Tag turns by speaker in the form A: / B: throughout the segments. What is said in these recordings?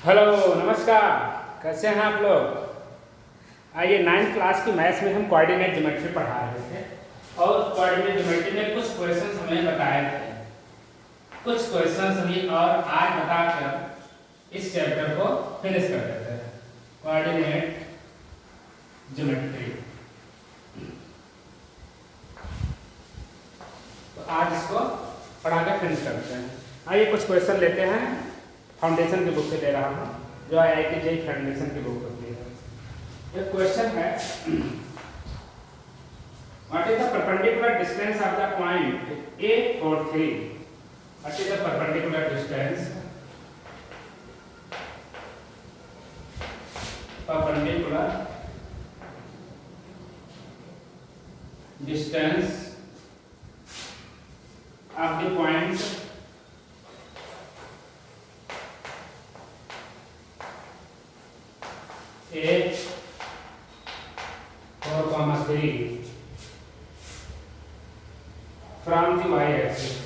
A: Hello, नमस्कार। कैसे हैं आप लोग? आइए, 9th क्लास की मैथ्स में हम कोऑर्डिनेट ज्योमेट्री पढ़ा रहे थे और कोऑर्डिनेट ज्योमेट्री में कुछ क्वेश्चंस हमें बताए थे। कुछ क्वेश्चंस भी और आज बताकर इस चैप्टर को फिनिश कर देते हैं। कोऑर्डिनेट ज्योमेट्री, तो आज इसको पढ़ा कर फिनिश करते हैं। आइए कुछ क्वेश्चन लेते हैं। फाउंडेशन की बुक से ले रहा हूँ, जो IIT JEE फाउंडेशन की बुक होती है। एक क्वेश्चन है, what is the perpendicular distance of the point A और 3? What is the perpendicular distance of the point A 4, 3 from the y-axis.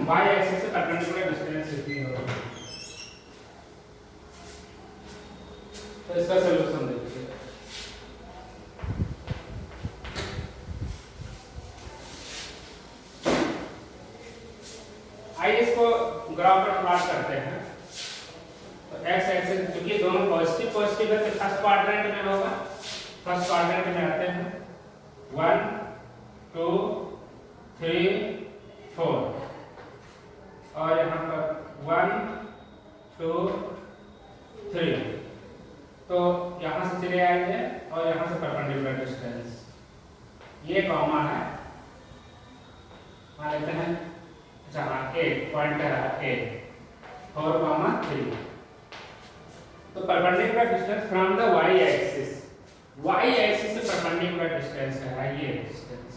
A: y-axis से परपेंडिकुलर डिस्टेंस कितनी होगी? तो इसका सलूशन देखिए। आइए इसको ग्राफ पर प्लॉट करते हैं। तो x एक्सिस, क्योंकि दोनों पॉजिटिव पॉजिटिव है तो फर्स्ट क्वाड्रेंट में होगा। फर्स्ट क्वाड्रेंट में आते हैं 1 2 3 4 और यहाँ पर 1 2 3, तो यहाँ से चले आएंगे और यहाँ से परपेंडिकुलर डिस्टेंस ये कॉमा है, मान लेते हैं। अच्छा हाँ, A पॉइंट है A 4, 3, तो perpendicular distance from the y axis, y axis से परपेंडिकुलर डिस्टेंस है ये डिस्टेंस।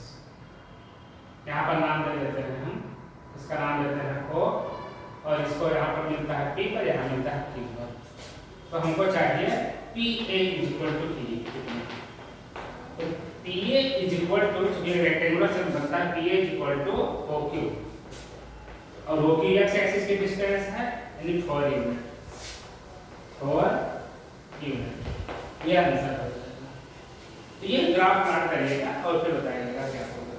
A: यहाँ पर नाम दे देते हैं हम, इसका नाम देते हैं O और इसको यहाँ पर मिलता है P पर, यहाँ मिलता है Q पर। तो हमको चाहिए PA इक्वल टू P। तो PA इक्वल टू, चूंकि रेक्टेंगुलर से बनता है, PA इक्वल टू OQ और OQ एक्स एक्सिस की डिस्टेंस है यानी 4 यूनिट, 4 यूनिट। ये आंसर हो जाएगा। तो ये ग्राफ प्लॉट करिएगा और फिर बताइएगा क्या होगा,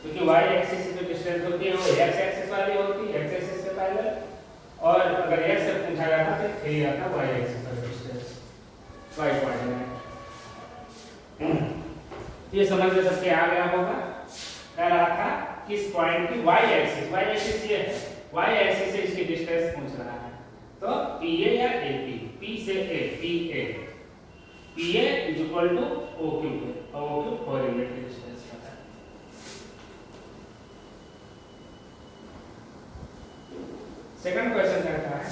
A: क्योंकि y एक्सिस से जो डिस्टेंस होती है वो x एक्सिस वाली होती है, x एक्सिस से पैरेलल, और अगर x से पूछा जाता तो 3 आता y एक्सिस का डिस्टेंस, y कोऑर्डिनेट। ये समझ में सबके आ गया होगा। कह रहा था किस पॉइंट की y एक्सिस ये है, y एक्सिस से इसकी डिस्टेंस पूछ रहा है। तो PA या AP, P से A, PA equal to OQ, और OQ 4 यूनिट की डिस्टेंस है। सेकंड क्वेश्चन कहता है,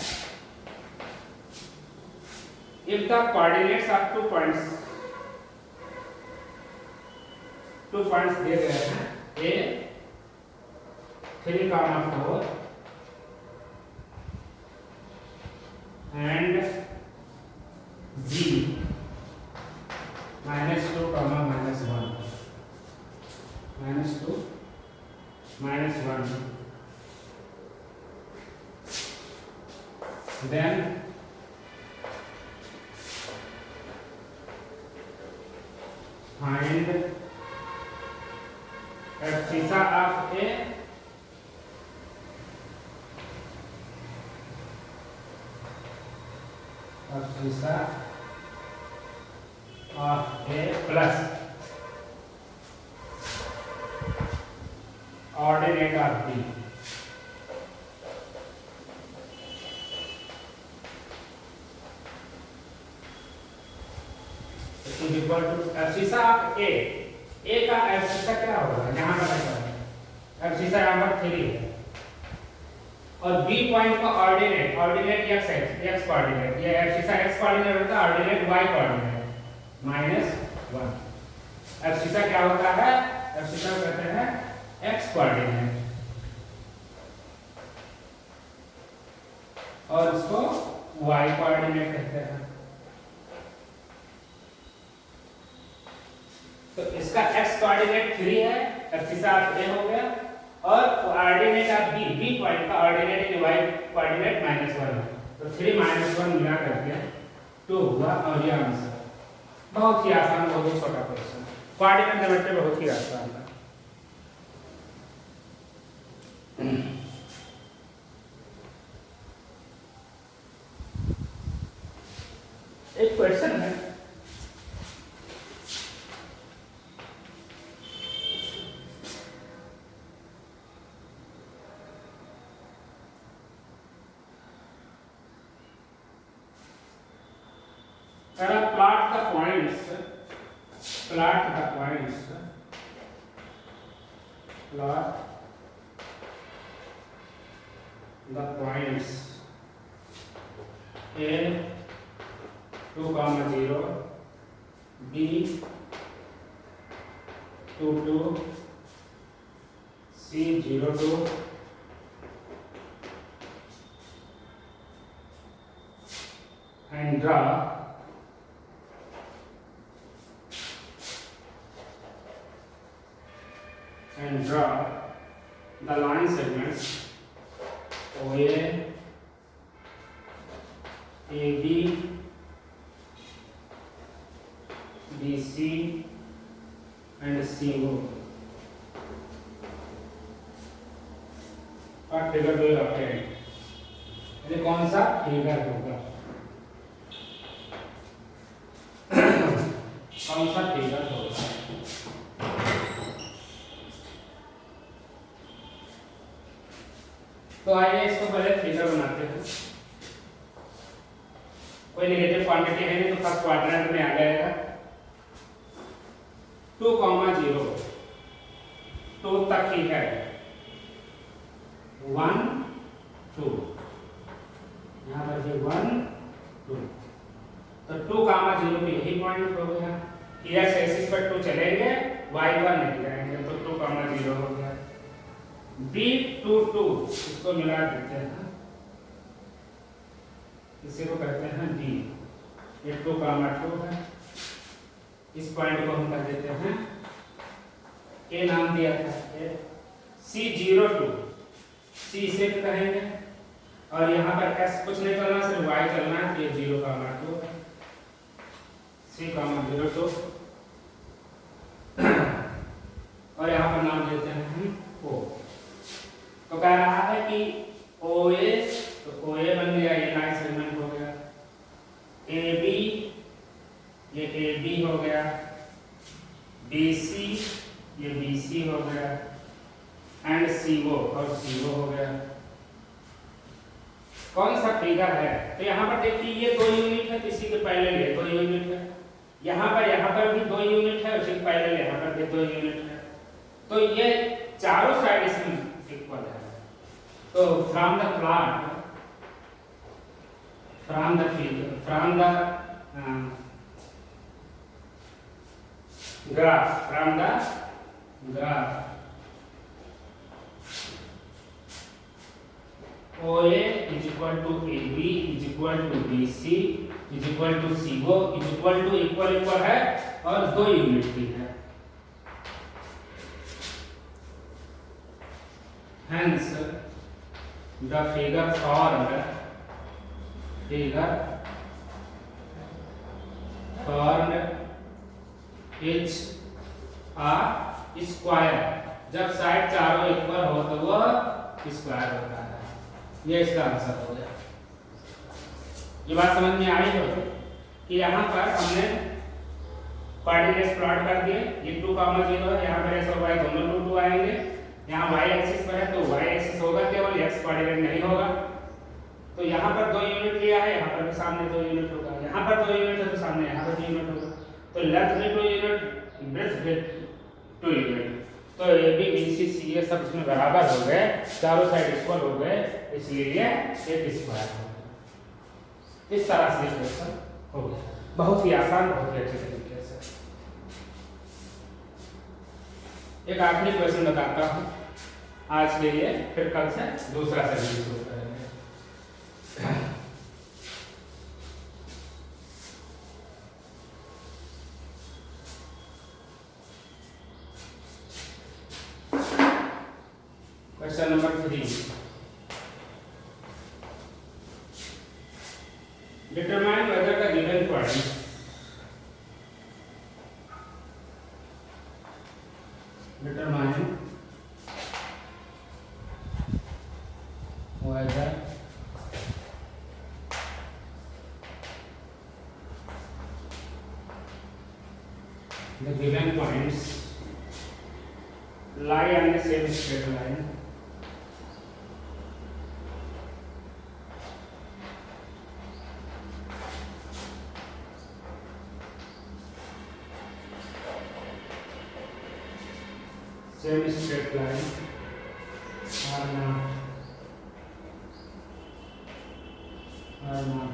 A: if the coordinates of 2 points दिए गए हैं, A 3, 4 and G -2, -1, -2, -1, then find abscissa of A plus ordinate of B। Equal to abscissa of A का abscissa क्या होगा, यहाँ पर एब्सिसा यहाँ पर 3 है, और B पॉइंट का ऑर्डिनेट x कोऑर्डिनेट, ये एब्सिसा x कोऑर्डिनेट होता है, ऑर्डिनेट y कोऑर्डिनेट -1। एब्सिसा क्या होता है, एब्सिसा कहते हैं x कोऑर्डिनेट, और इसको y कोऑर्डिनेट कहते हैं। तो इसका x कोऑर्डिनेट 3 है, x का अर्थ a हो गया, और कोऑर्डिनेट ऑफ b पॉइंट का ऑर्डिनेट इन y कोऑर्डिनेट -1 है, तो 3 -1 मिला करके 2 हुआ, और ये आंसर। बहुत ही आसान, बहुत ही छोटा क्वेश्चन, कोऑर्डिनेट ज्योमेट्री बहुत ही आसान है। एक क्वेश्चन है, plot the points, plot the points, plot the points A 2, 0, B 2, 2, C 0, 2, and draw the line segments OA, AB, BC and CO। और फिगर दो आते हैं, ये कौन सा फिगर होगा, कौन सा फिगर होगा? तो आइए इसको पहले फिगर बनाते हैं। कोई नेगेटिव क्वांटिटी है नहीं तो फर्स्ट क्वाड्रेंट में आ जाएगा। 2, 0 2 तक ही है, 1, 2, यहाँ पर भी 1, 2, तो 2, 0 भी यही पॉइंट हो गया। एक्स एक्सिस पर 2 चलेंगे, y पर नहीं जाएंगे, तो 2, 0 हो गया। B 2, 2 इसको मिला देते हैं, इसी को कहते हैं D। ये 2, 2 है, इस पॉइंट को हम कह देते हैं A, नाम दिया था A। C 0, 2 C इसे कहेंगे, और यहाँ पर S कुछ नहीं करना, सिर्फ Y चलना है, तो ये 0, 2 है। C, 0, 2 और यहाँ पर नाम देते हैं हम O। तो कह रहा है कि OA, तो OA बन गया, ये लाइन सेगमेंट हो गया। AB, ये AB हो गया। BC, ये BC हो गया, एंड CO, और CO हो गया। कौन सा फिगर है? तो यहाँ पर देखिए ये 2 यूनिट है, इसी के पैरेलल ये 2 यूनिट है, यहाँ पर भी 2 यूनिट है, उसी के पैरेलल यहाँ पर भी 2 यूनिट है, तो ये चारों साइड इसमें इक्वल है। तो from the plot, from the graph, OA is equal to AB is equal to BC is equal to CO is equal to equal है, और 2 यूनिट भी है। Hence the figure formed is a square। जब side चारों equal हो तो वो square होता है। ये इसका आंसर हो गया। ये बात समझ में आई हो कि यहाँ पर हमने कोऑर्डिनेट्स प्लॉट कर दिए, ये 2, 0 है, यहाँ पर x और y दोनों 2, 2 आएंगे। यहाँ y एक्सिस पर है तो y एक्सिस होगा केवल, x कोऑर्डिनेट नहीं होगा। तो यहाँ पर 2 यूनिट लिया है, यहाँ पर भी सामने 2 यूनिट होगा, यहाँ पर 2 यूनिट है तो सामने यहाँ पर 2 यूनिट होगा। तो लेंथ में 2 यूनिट, ब्रेड्थ में 2 यूनिट, तो ए बी बी सी सी ये सब इसमें बराबर हो गए, चारों साइड इक्वल हो गए, इसलिए ये एक स्क्वायर हो गया। इस तरह से क्वेश्चन हो गया, बहुत ही आसान, बहुत ही अच्छे तरीके से। एक आखिरी क्वेश्चन बताता हूँ आज के लिए, फिर कल से दूसरा सेशन शुरू करेंगे। Question number 3, determine whether the given point determine whether the given points lie on the same straight line are not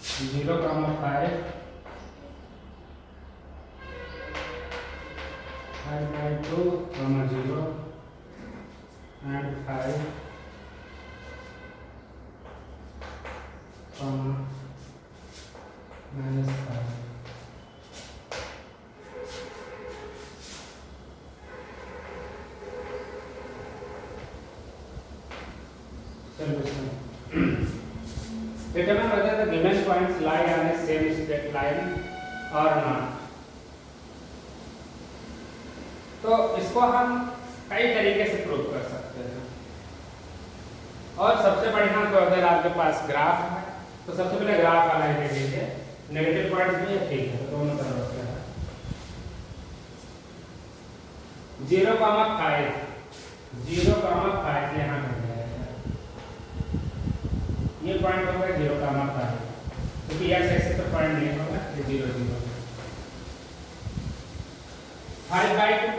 A: 0, 5 by 2, 0 and 5, minus 5. Solution. Determine whether the given points lie on a same straight line or not. तो इसको हम कई तरीके से prove कर सकते हैं, और सबसे बढ़िया तो अगर आपके पास ग्राफ है तो सबसे पहले ग्राफ वाला ही देख लीजिए, नेगेटिव पॉइंट भी है, ठीक है, तो दोनों तरफ रखते हैं। 0, 5 यहाँ कर जाएगा, ये पॉइंट होगा 0, 5, क्योंकि एक्स एक्सिस पर पॉइंट नहीं होगा, ये 0, 0। 5 by 2,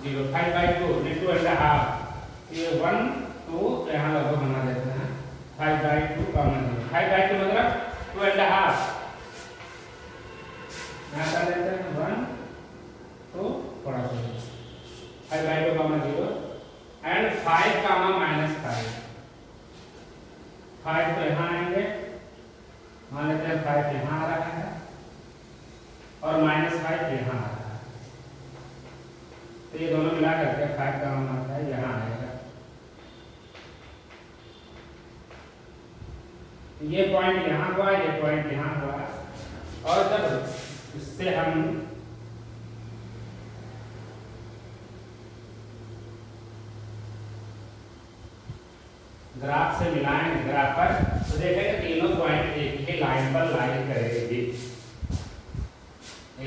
A: 0, 5 by 2 ने 2.5, ये 1, 2 यहाँ लगभग बना देते हैं। 5 by 2, 0, 5 by 2 मतलब 2.5, यहाँ कर देते हैं 1, 2 थोड़ा सा 5 by 2, 0 एंड 5, -5, 5 तो यहाँ आएंगे, मान लेते हैं 5 यहाँ आ रहा है और -5 यहाँ आ रहा है, तो ये दोनों मिला करके 5 का मान आता है यहाँ आएगा। ये पॉइंट यहाँ हुआ, ये पॉइंट यहाँ हुआ, और जब इससे हम ग्राफ से मिलाएंगे ग्राफ पर, तो देखेंगे तीनों पॉइंट एक ही लाइन पर लाई करेगी,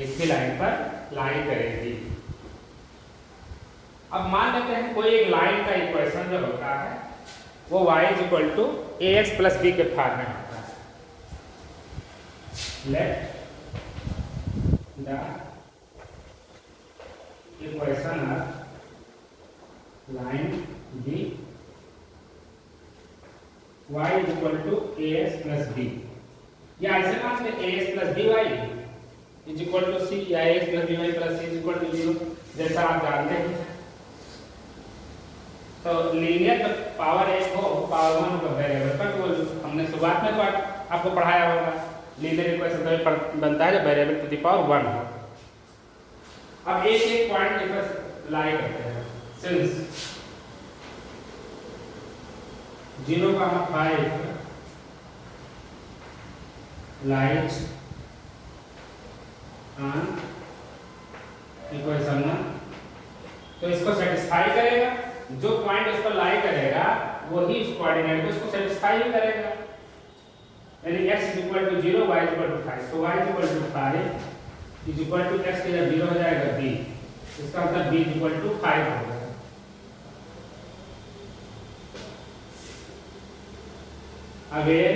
A: एक ही लाइन पर लाई करेगी। अब मान लेते हैं कोई एक लाइन का इक्वेशन जो होता है वो y = ax + b के फॉर्म में होता है। Let the equation of line b y = ax + b, या ऐसे मान लें ax + by = c, या ax + by + c = 0, जैसा आप जानते हैं। तो लीनियर पावर 1 हो, पावर 1 होगा वेरिएबल पर, तो हमने शुरुआत में तो आपको पढ़ाया होगा लीनियर इक्वेशन तभी बनता है जब वेरिएबल टू द पावर 1 हो। अब एक पॉइंट के पास लाई करते हैं, सिंस 0, 5 लाइज ऑन इक्वेशन 1, तो इसको सेटिस्फाई करेगा, जो पॉइंट उस पर लाई करेगा वही इस कोऑर्डिनेट को इसको सेटिस्फाई भी करेगा, यानी x = 0, y = 5, तो y = 5 = x के जब 0 हो जाएगा b, इसका मतलब b = 5 होगा। अगेन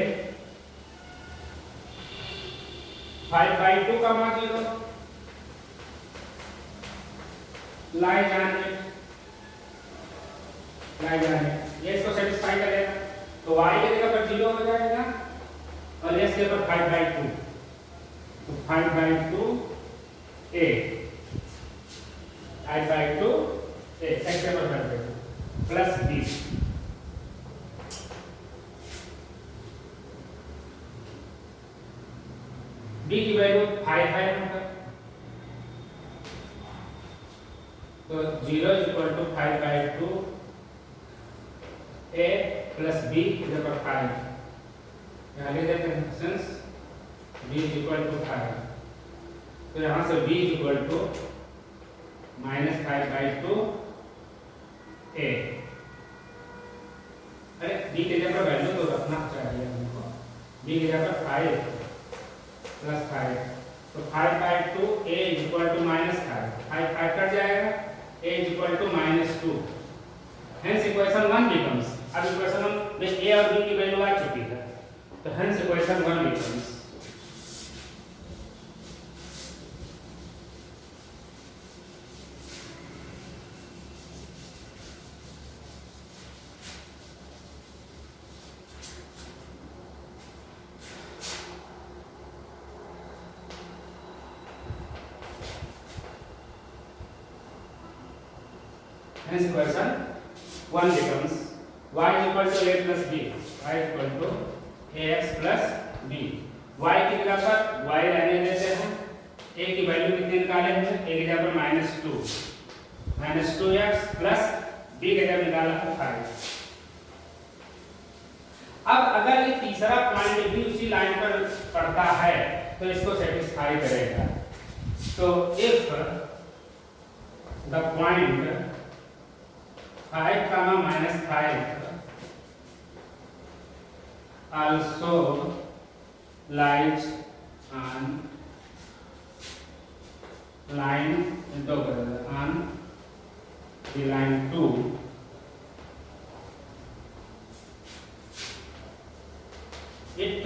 A: 5 by 2, 0 लाई जाने ये इसको सेटिस्फाई करेगा, तो y के जगह पर 0 हो जाएगा और s के ऊपर 5 by 2, तो 5 by 2 a, 5 by 2 a, x के ऊपर कर देंगे प्लस b, b की वैल्यू 5 है यहाँ पर, तो 0 = 5 by 2 a plus b equal 5। यहाँ लिख देते हैं सिंस b इक्वल टू 5, तो यहाँ से b इक्वल टू -5/2 a। अरे b की जगह वैल्यू तो रखना चाहिए हमको। b की जगह 5 प्लस 5, तो 5/2 a इक्वल टू -5, 5 कट जाएगा, a equal to -2। Hence equation 1 becomes, अब इक्वेशन 1 में a और b की वैल्यू आ चुकी है, तो hence equation 1 becomes hence equation 1 becomes y equal to a plus b, y equal to ax plus b। y की जगह पर y रहने देते हैं, a की वैल्यू कितनी निकाले हमने, a की जगह पर -2x प्लस b की जगह निकाला है 5। अब अगर ये तीसरा पॉइंट भी उसी लाइन पर पड़ता है तो इसको सेटिस्फाई करेगा। तो if the point 5, -5 also lies on line on the line 2, it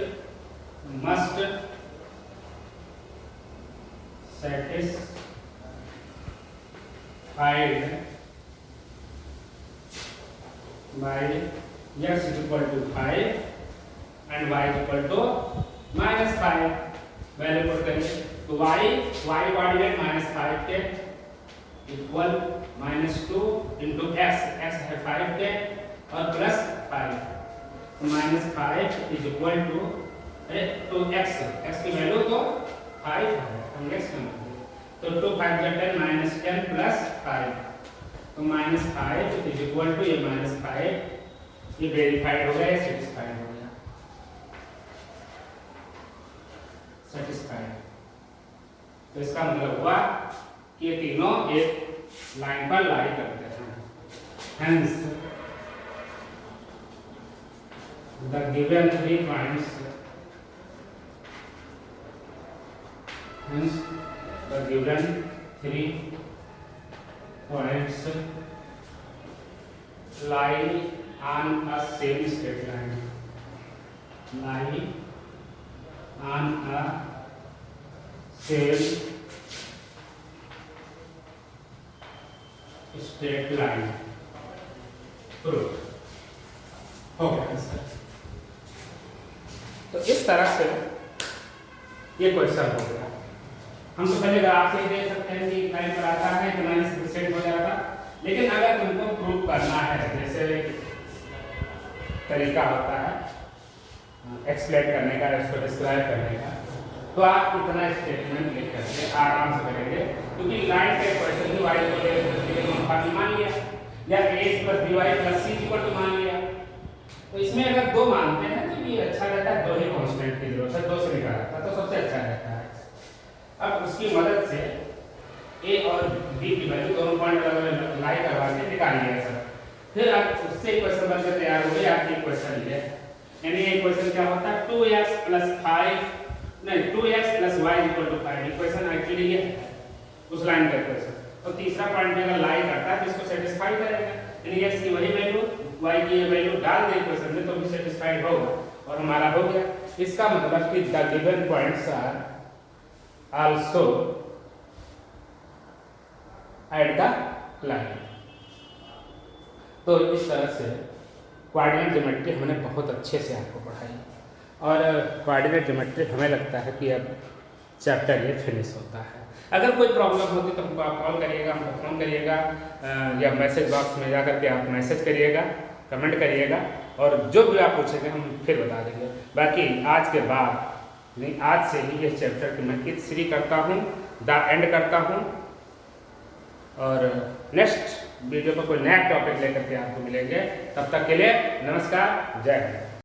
A: must satisfied by x is equal to 5 and y is equal to -5। Value put करेंगे तो y कोऑर्डिनेट -5 के इक्वल -2 into x है 5 के और plus 5, तो -5 is equal to x की value तो 5 है, हम x करेंगे तो 2 5 10 -10 प्लस 5, तो -5 इज इक्वल टू ये -5, ये वेरीफाइड हो गया, ये सेटिस्फाइड हो गया, सेटिस्फाइड। तो इसका मतलब हुआ कि ये तीनों एक लाइन पर लाई करते हैं। Hence the given 3 points, hence the given 3 points lie on a same straight line, lie on a same straight line। Proof हो गया आंसर। तो इस तरह से ये क्वेश्चन हो गया। हम तो पहले ग्राफ से ही देख सकते हैं कि लाइन पर आता है तो लाइन से सेट हो जाता, लेकिन अगर तुमको प्रूव करना है, जैसे तरीका होता है एक्सप्लेन करने का, इसको डिस्क्राइब करने का, तो आप इतना स्टेटमेंट लिख करके आराम से करेंगे, क्योंकि लाइन का क्वेश्चन ही वाई को मान लिया या a plus b y plus c equal to मान लिया, तो इसमें अगर 2 मानते हैं तो ये अच्छा रहता है, 2 ही कांस्टेंट की जरूरत है, 2 से निकालता तो सबसे अच्छा रहता है। अब उसकी मदद से a और b की वैल्यू दोनों पॉइंट लाई करवा के निकाल लिया सर। फिर आप उससे इक्वेशन बनकर तैयार हो गए, आपकी इक्वेशन ये, यानी ये इक्वेशन क्या होता है 2x प्लस 5 नहीं 2x plus y equal to 5, equation actually ये है उस लाइन का इक्वेशन। तो तीसरा पॉइंट में अगर लाई करता है तो इसको सेटिस्फाई करेगा, यानी x की वही वैल्यू y की ये वैल्यू डाल दे इक्वेशन में तो भी सेटिस्फाइड होगा और हमारा हो गया। इसका मतलब कि the given points are also at the line। तो इस तरह से कोऑर्डिनेट ज्योमेट्री हमने बहुत अच्छे से आपको पढ़ाई, और कोऑर्डिनेट ज्योमेट्री हमें लगता है कि अब चैप्टर ये फिनिश होता है। अगर कोई प्रॉब्लम होती तो हमको आप कॉल करिएगा, हमको फ़ोन करिएगा, या मैसेज बॉक्स में जा करके आप मैसेज करिएगा, कमेंट करिएगा, और जो भी आप पूछेंगे हम फिर बता देंगे। बाकी आज के बाद नहीं, आज से ही इस चैप्टर की मैं इट्स 3 करता हूँ, द एंड करता हूँ, और नेक्स्ट वीडियो पर कोई नया टॉपिक लेकर के आपको मिलेंगे। तब तक के लिए नमस्कार, जय हिंद।